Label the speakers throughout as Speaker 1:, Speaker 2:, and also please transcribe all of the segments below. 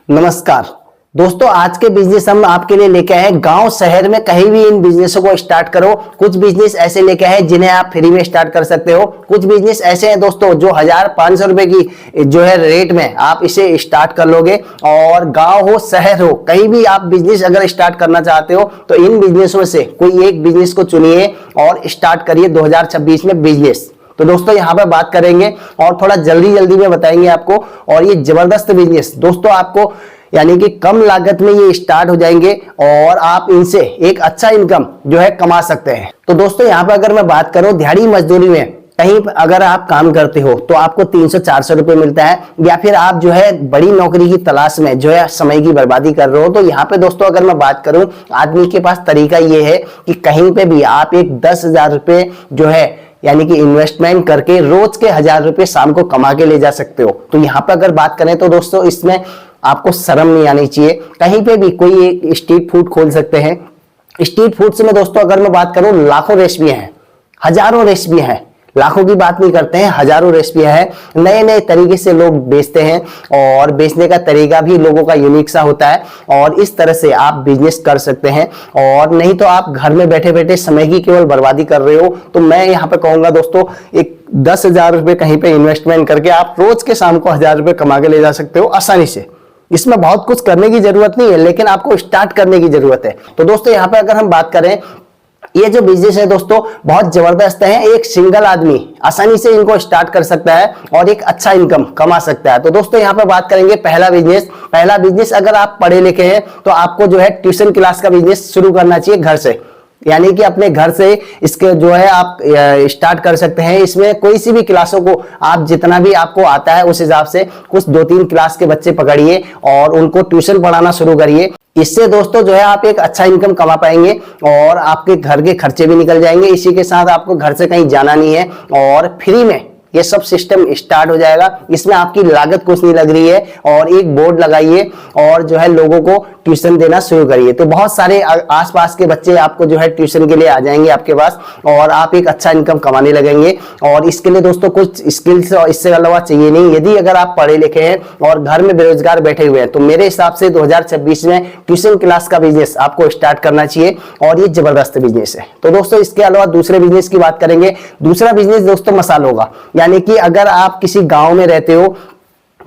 Speaker 1: नमस्कार दोस्तों, आज के बिजनेस हम आपके लिए लेके आए हैं। गांव शहर में कहीं भी इन बिजनेसों को स्टार्ट करो। कुछ बिजनेस ऐसे लेके आए जिन्हें आप फ्री में स्टार्ट कर सकते हो। कुछ बिजनेस ऐसे हैं दोस्तों जो 1500 रुपए की जो है रेट में आप इसे स्टार्ट कर लोगे। और गांव हो शहर हो कहीं भी आप बिजनेस अगर स्टार्ट करना चाहते हो तो इन बिजनेसों से कोई एक बिजनेस को चुनिए और स्टार्ट करिए 2026 में बिजनेस। तो दोस्तों यहाँ पर बात करेंगे और थोड़ा जल्दी में बताएंगे आपको। और ये जबरदस्त बिजनेस दोस्तों आपको यानी कि कम लागत में ये स्टार्ट हो जाएंगे और आप इनसे एक अच्छा इनकम जो है कमा सकते हैं। तो दोस्तों यहाँ पर अगर मैं बात करूं दिहाड़ी मजदूरी में कहीं अगर आप काम करते हो तो आपको 300-400 रुपए मिलता है, या फिर आप जो है बड़ी नौकरी की तलाश में जो है समय की बर्बादी कर रहे हो। तो यहाँ पे दोस्तों अगर मैं बात करूं आदमी के पास तरीका ये है कि कहीं पे भी आप एक 10,000 रुपए जो है यानी कि इन्वेस्टमेंट करके रोज के 1000 रुपए शाम को कमा के ले जा सकते हो। तो यहाँ पे अगर बात करें तो दोस्तों इसमें आपको शर्म नहीं आनी चाहिए। कहीं पे भी कोई एक स्ट्रीट फूड खोल सकते हैं। स्ट्रीट फूड से में दोस्तों अगर मैं बात करूं लाखों रेसिपियां हैं, हजारों रेसिपियां हैं, लाखों की बात नहीं करते हैं, हजारों रेसिपियां हैं। नए नए तरीके से लोग बेचते हैं और बेचने का तरीका भी लोगों का यूनिक सा होता है। और इस तरह से आप बिजनेस कर सकते हैं। और नहीं तो आप घर में बैठे बैठे समय की केवल बर्बादी कर रहे हो। तो मैं यहाँ पे कहूंगा दोस्तों एक 10,000 रुपए कहीं पे इन्वेस्टमेंट करके आप रोज के शाम को 1000 रुपए कमा के ले जा सकते हो आसानी से। इसमें बहुत कुछ करने की जरूरत नहीं है, लेकिन आपको स्टार्ट करने की जरूरत है। तो दोस्तों यहाँ पे अगर हम बात करें ये जो बिजनेस है दोस्तों बहुत जबरदस्त है। एक सिंगल आदमी आसानी से इनको स्टार्ट कर सकता है और एक अच्छा इनकम कमा सकता है। तो दोस्तों यहाँ पर बात करेंगे पहला बिजनेस अगर आप पढ़े लिखे हैं तो आपको जो है ट्यूशन क्लास का बिजनेस शुरू करना चाहिए घर से। यानी कि अपने घर से इसके जो है आप स्टार्ट कर सकते हैं। इसमें कोई सी भी क्लासों को आप जितना भी आपको आता है उस हिसाब से कुछ 2-3 क्लास के बच्चे पकड़िए और उनको ट्यूशन पढ़ाना शुरू करिए। इससे दोस्तों जो है आप एक अच्छा इनकम कमा पाएंगे और आपके घर के खर्चे भी निकल जाएंगे। इसी के साथ आपको घर से कहीं जाना नहीं है और फ्री में ये सब सिस्टम स्टार्ट हो जाएगा। इसमें आपकी लागत कुछ नहीं लग रही है। और एक बोर्ड लगाइए और जो है लोगों को ट्यूशन देना शुरू करिए। तो बहुत सारे आसपास के बच्चे आपको जो है ट्यूशन के लिए आ जाएंगे आपके पास और आप एक अच्छा इनकम कमाने लगेंगे। और इसके लिए दोस्तों कुछ स्किल्स और इससे अलावा चाहिए नहीं। यदि अगर आप पढ़े लिखे हैं और घर में बेरोजगार बैठे हुए हैं तो मेरे हिसाब से 2026 में ट्यूशन क्लास का बिजनेस आपको स्टार्ट करना चाहिए और ये जबरदस्त बिजनेस है। तो दोस्तों इसके अलावा दूसरे बिजनेस की बात करेंगे। दूसरा बिजनेस दोस्तों मसालों का। यानी कि अगर आप किसी गांव में रहते हो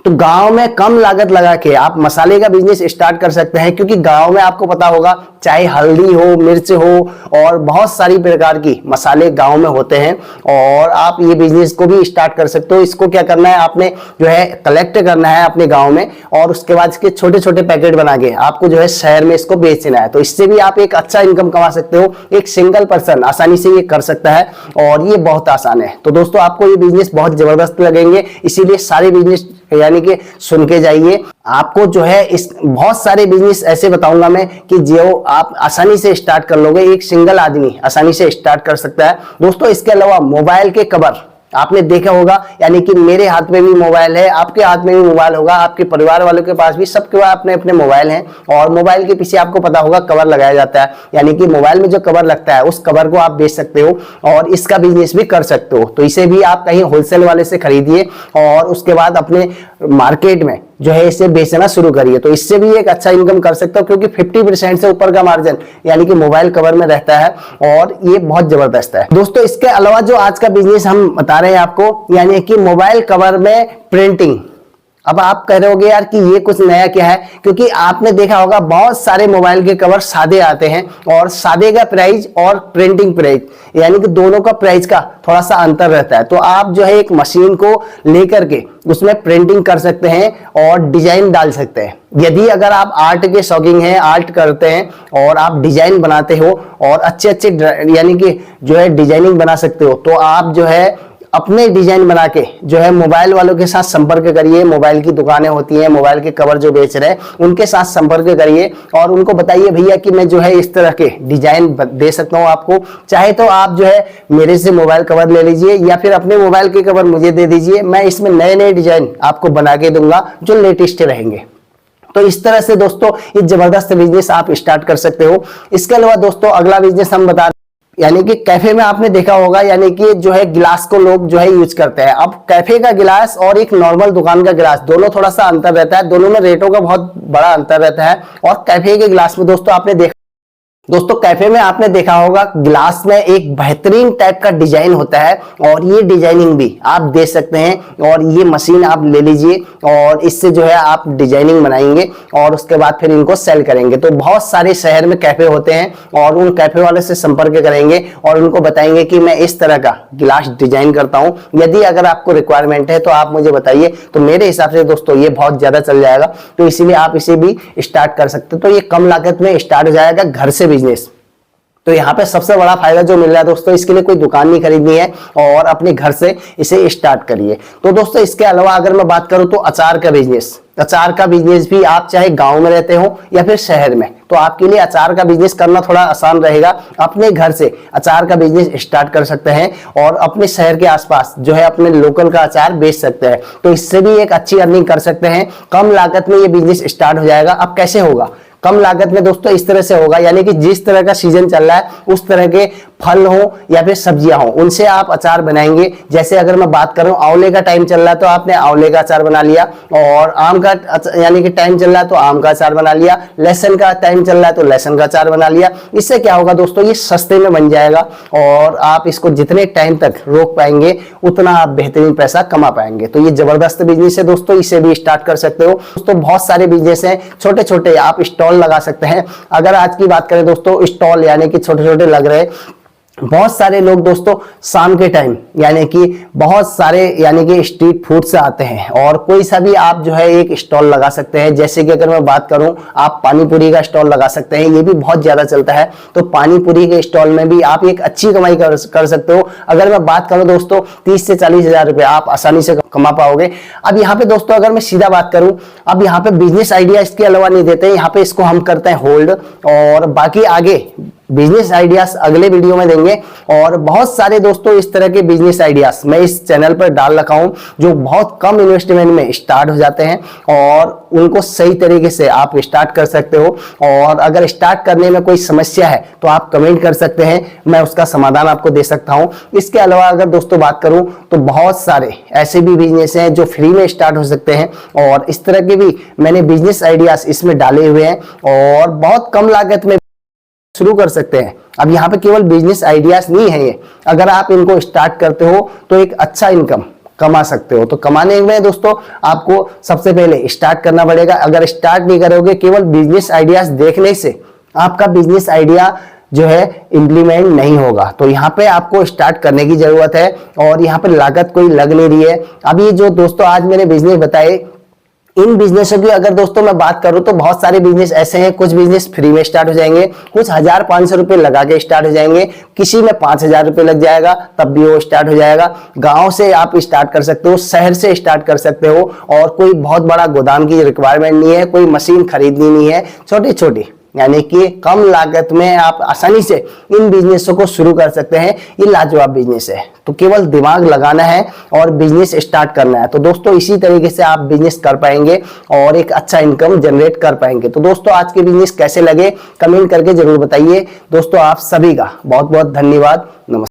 Speaker 1: तो गांव में कम लागत लगा के आप मसाले का बिजनेस स्टार्ट कर सकते हैं। क्योंकि गांव में आपको पता होगा चाहे हल्दी हो, मिर्च हो और बहुत सारी प्रकार की मसाले गांव में होते हैं और आप ये बिजनेस को भी स्टार्ट कर सकते हो। इसको क्या करना है आपने जो है कलेक्ट करना है अपने गांव में और उसके बाद इसके छोटे छोटे पैकेट बना के आपको जो है शहर में इसको बेचना है। तो इससे भी आप एक अच्छा इनकम कमा सकते हो। एक सिंगल पर्सन आसानी से ये कर सकता है और ये बहुत आसान है। तो दोस्तों आपको ये बिजनेस बहुत जबरदस्त लगेंगे, इसीलिए सारे बिजनेस यानी कि सुन के जाइए। आपको जो है इस बहुत सारे बिजनेस ऐसे बताऊंगा मैं कि जो आप आसानी से स्टार्ट कर लोगे। एक सिंगल आदमी आसानी से स्टार्ट कर सकता है। दोस्तों इसके अलावा मोबाइल के कवर आपने देखा होगा। यानी कि मेरे हाथ में भी मोबाइल है, आपके हाथ में भी मोबाइल होगा, आपके परिवार वालों के पास भी, सबके पास अपने अपने मोबाइल हैं। और मोबाइल के पीछे आपको पता होगा कवर लगाया जाता है। यानी कि मोबाइल में जो कवर लगता है उस कवर को आप बेच सकते हो और इसका बिजनेस भी कर सकते हो। तो इसे भी आप कहीं होलसेल वाले से खरीदिए और उसके बाद अपने मार्केट में जो है इसे बेचना शुरू करिए। तो इससे भी एक अच्छा इनकम कर सकते हो क्योंकि 50% से ऊपर का मार्जिन यानी कि मोबाइल कवर में रहता है और ये बहुत जबरदस्त है। दोस्तों इसके अलावा जो आज का बिजनेस हम बता रहे हैं आपको यानी कि मोबाइल कवर में प्रिंटिंग। अब आप कह रहे होगे यार कि ये कुछ नया क्या है, क्योंकि आपने देखा होगा बहुत सारे मोबाइल के कवर सादे आते हैं और सादे का प्राइस और प्रिंटिंग प्राइस यानी कि दोनों का प्राइस का थोड़ा सा अंतर रहता है। तो आप जो है एक मशीन को लेकर के उसमें प्रिंटिंग कर सकते हैं और डिजाइन डाल सकते हैं। यदि अगर आप आर्ट के शौकीन हैं, आर्ट करते हैं और आप डिजाइन बनाते हो और अच्छे अच्छे यानी कि जो है डिजाइनिंग बना सकते हो, तो आप जो है अपने डिजाइन बना के जो है मोबाइल वालों के साथ संपर्क करिए। मोबाइल की दुकानें होती हैं, मोबाइल के कवर जो बेच रहे हैं उनके साथ संपर्क करिए और उनको बताइए भैया कि मैं जो है इस तरह के डिजाइन दे सकता हूं आपको। चाहे तो आप जो है मेरे से मोबाइल कवर ले लीजिए या फिर अपने मोबाइल के कवर मुझे दे दीजिए। मैं इसमें नए नए डिजाइन आपको बना के दूंगा जो लेटेस्ट रहेंगे। तो इस तरह से दोस्तों ये जबरदस्त बिजनेस आप स्टार्ट कर सकते हो। इसके अलावा दोस्तों अगला बिजनेस हम बता यानी कि कैफे में आपने देखा होगा, यानी कि जो है गिलास को लोग जो है यूज करते हैं। अब कैफे का गिलास और एक नॉर्मल दुकान का गिलास, दोनों थोड़ा सा अंतर रहता है, दोनों में रेटों का बहुत बड़ा अंतर रहता है। और कैफे के गिलास में दोस्तों कैफे में आपने देखा होगा गिलास में एक बेहतरीन टाइप का डिजाइन होता है, और ये डिजाइनिंग भी आप दे सकते हैं। और ये मशीन आप ले लीजिए और इससे जो है आप डिजाइनिंग बनाएंगे और उसके बाद फिर इनको सेल करेंगे। तो बहुत सारे शहर में कैफे होते हैं और उन कैफे वाले से संपर्क करेंगे और उनको बताएंगे कि मैं इस तरह का गिलास डिजाइन करता हूं, यदि अगर आपको रिक्वायरमेंट है तो आप मुझे बताइए। तो मेरे हिसाब से दोस्तों ये बहुत ज्यादा चल जाएगा, तो इसीलिए आप इसे भी स्टार्ट कर सकते हो। तो ये कम लागत में स्टार्ट हो जाएगा घर से बिजनेस। तो यहाँ पे सबसे बड़ा फायदा जो मिल रहा है दोस्तों, इसके लिए कोई दुकान नहीं खरीदनी है और अपने घर से इसे स्टार्ट करिए। तो दोस्तों इसके अलावा अगर मैं बात करूं तो अचार का बिजनेस भी आप चाहे गांव में रहते हो या फिर शहर में, तो आपके लिए अचार का बिजनेस करना थोड़ा आसान रहेगा। अपने घर से अचार का बिजनेस स्टार्ट कर सकते हैं और अपने शहर के आसपास जो है अपने लोकल का अचार बेच सकते हैं। तो इससे भी एक अच्छी अर्निंग कर सकते हैं। कम लागत में ये बिजनेस स्टार्ट हो जाएगा। अब कैसे होगा कम लागत में दोस्तों? इस तरह से होगा, यानी कि जिस तरह का सीजन चल रहा है उस तरह के फल हो या फिर सब्जियां हो, उनसे आप अचार बनाएंगे। जैसे अगर मैं बात करूं, आंवले का टाइम चल रहा है तो आपने आंवले का अचार बना लिया, और आम का यानी कि टाइम चल रहा है तो आम का अचार बना लिया, लहसुन का टाइम चल रहा है तो लहसुन का अचार बना लिया। इससे क्या होगा दोस्तों, ये सस्ते में बन जाएगा और आप इसको जितने टाइम तक रोक पाएंगे उतना आप बेहतरीन पैसा कमा पाएंगे। तो ये जबरदस्त बिजनेस है दोस्तों, इसे भी स्टार्ट कर सकते हो। दोस्तों बहुत सारे बिजनेस हैं, छोटे छोटे आप स्टॉल लगा सकते हैं। अगर आज की बात करें दोस्तों, स्टॉल यानी कि छोटे छोटे लग रहे, बहुत सारे लोग दोस्तों शाम के टाइम यानी कि बहुत सारे यानी कि स्ट्रीट फूड से आते हैं, और कोई सा भी आप जो है एक स्टॉल लगा सकते हैं। जैसे कि अगर मैं बात करूं, आप पानी पूरी का स्टॉल लगा सकते हैं, ये भी बहुत ज्यादा चलता है। तो पानी पूरी के स्टॉल में भी आप एक अच्छी कमाई कर सकते हो। अगर मैं बात करूं दोस्तों, 30 से 40 हजार रुपए आप आसानी से कमा पाओगे। अब यहाँ पे दोस्तों अगर मैं सीधा बात करूं, अब यहाँ पे बिजनेस आइडिया इसके अलावा नहीं देते हैं, यहाँ पे इसको हम करते हैं होल्ड, और बाकी आगे बिजनेस आइडियाज अगले वीडियो में देंगे। और बहुत सारे दोस्तों इस तरह के बिजनेस आइडियाज मैं इस चैनल पर डाल रखा हूं, जो बहुत कम इन्वेस्टमेंट में स्टार्ट हो जाते हैं और उनको सही तरीके से आप स्टार्ट कर सकते हो। और अगर स्टार्ट करने में कोई समस्या है तो आप कमेंट कर सकते हैं, मैं उसका समाधान आपको दे सकता हूं। इसके अलावा अगर दोस्तों बात करूं तो बहुत सारे ऐसे भी बिजनेस हैं जो फ्री में स्टार्ट हो सकते हैं, और इस तरह के भी मैंने बिजनेस आइडियाज इसमें डाले हुए हैं और बहुत कम लागत में शुरू कर सकते हैं। अब यहाँ पे केवल बिजनेस आइडियाज नहीं है ये, अगर आप इनको स्टार्ट करते हो तो एक अच्छा इनकम कमा सकते हो। तो कमाने में दोस्तों आपको सबसे पहले स्टार्ट करना पड़ेगा। अगर स्टार्ट नहीं करोगे केवल बिजनेस आइडियाज देखने से, आपका बिजनेस आइडिया जो है इम्प्लीमेंट नहीं होगा। तो यहाँ पे आपको स्टार्ट करने की जरूरत है, और यहाँ पे लागत कोई लग नहीं रही है। अब ये जो दोस्तों आज मैंने बिजनेस बताए, इन बिजनेसों की अगर दोस्तों मैं बात करूं तो बहुत सारे बिजनेस ऐसे हैं, कुछ बिजनेस फ्री में स्टार्ट हो जाएंगे, कुछ 1500 रुपए लगा के स्टार्ट हो जाएंगे, किसी में 5000 रुपए लग जाएगा तब भी वो स्टार्ट हो जाएगा। गांव से आप स्टार्ट कर सकते हो, शहर से स्टार्ट कर सकते हो, और कोई बहुत बड़ा गोदाम की रिक्वायरमेंट नहीं है, कोई मशीन खरीदनी नहीं है। छोटी छोटी यानी कि कम लागत में आप आसानी से इन बिजनेसों को शुरू कर सकते हैं। ये लाजवाब बिजनेस है, तो केवल दिमाग लगाना है और बिजनेस स्टार्ट करना है। तो दोस्तों इसी तरीके से आप बिजनेस कर पाएंगे और एक अच्छा इनकम जनरेट कर पाएंगे। तो दोस्तों आज के बिजनेस कैसे लगे कमेंट करके जरूर बताइए। दोस्तों आप सभी का बहुत बहुत धन्यवाद। नमस्कार।